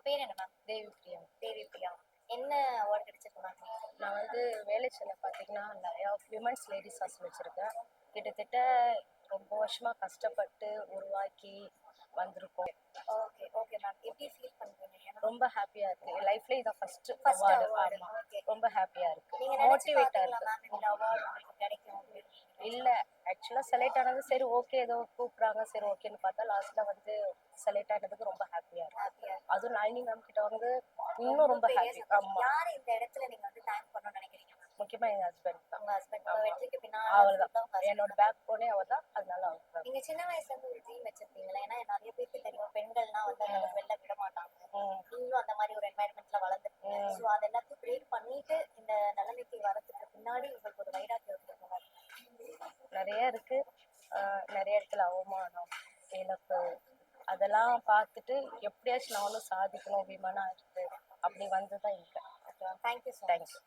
பேர் என்ன மேம்? தேவி பிரியா. தேவி பிரியா. என்ன அவார்ட் கிடைச்சிருக்கு மேம்? நான் வந்து வேலைச்சேரியில் பார்த்தீங்கன்னா நிறையா விமன்ஸ் லேடிஸ் ஹாஸ்டல் வச்சுருக்கேன். கிட்டத்தட்ட ரொம்ப வருஷமாக கஷ்டப்பட்டு உருவாக்கி வந்திருக்கோம். Okay okay ma'am. எப்படி ஃபீல் பண்ணுறீங்க? ரொம்ப ஹாப்பியாக இருக்குது. என் லைஃப்லேயே இதான் ஃபஸ்ட்டு ஃபர்ஸ்ட் அவார்டு. அவார்டு. ஆமாம், ஓகே. ரொம்ப ஹாப்பியாக இருக்குது. நீங்க நினைச்சு மோட்டிவேட்டாக பாத்தீங்களா மேம் இருக்குது. இந்த அவார்டு உங்களுக்கு கிடைக்கும் அப்படின்னு? இல்லை, ஆக்சுவலாக செலக்ட் ஆனது சரி ஓகே, ஏதோ கூப்பிட்றாங்க சரி ஓகேன்னு பார்த்தா லாஸ்ட்டில் வந்து செலக்ட் ஆனதுக்கு ரொம்ப ஹாப்பியாக இருக்குது. ஹாப்பியா? அதுவும் நளினி மேம் கிட்ட வந்து இன்னும் ரொம்ப பெரிய ஹாப்பி. சந்தோஷம். ஆமாம், யார் இந்த இடத்துல நீங்க வந்து தேங்க் பண்ணணும்னு நினைக்கிறீங்க மேம்? முக்கியமாக எங்கள் ஹஸ்பண்ட் தான். உங்க ஹஸ்பண்ட். உங்க ஆமா. வெற்றிக்கு பின்னால அவர் full ஆ தான் உங்க husband என்னோட தான். பேக் போனே அவர் தான். அதனால அவர் தான். நீங்க சின்ன வயசுல இருந்து ஒரு ட்ரீம் வச்சிருப்பீங்களா? ஏன்னா நிறைய பேருக்கு தெரியும் பெண்கள்னா வந்து அந்த அளவுக்கு வெளில விட மாட்டாங்க. நீங்களும் அந்த மாதிரி ஒரு என்வாயர்மெண்ட்ல வளர்ந்துருக்கீங்க. ஸோ அது எல்லாத்தையும் பிரேக் பண்ணிட்டு இந்த நிலைமைக்கு வரதுக்கு பின்னாடி உங்களுக்கு ஒரு வைராக்கியம் இருக்குங்க. நிறைய இருக்கு. நிறைய இடத்துல அவமானம், இழப்பு, அதெல்லாம் பார்த்துட்டு எப்படியாச்சும் நானும் சாதிக்கணும் விமனா இருக்கு அப்படி வந்து தான் இருக்கேன். Thank you so much. தேங்க்யூ.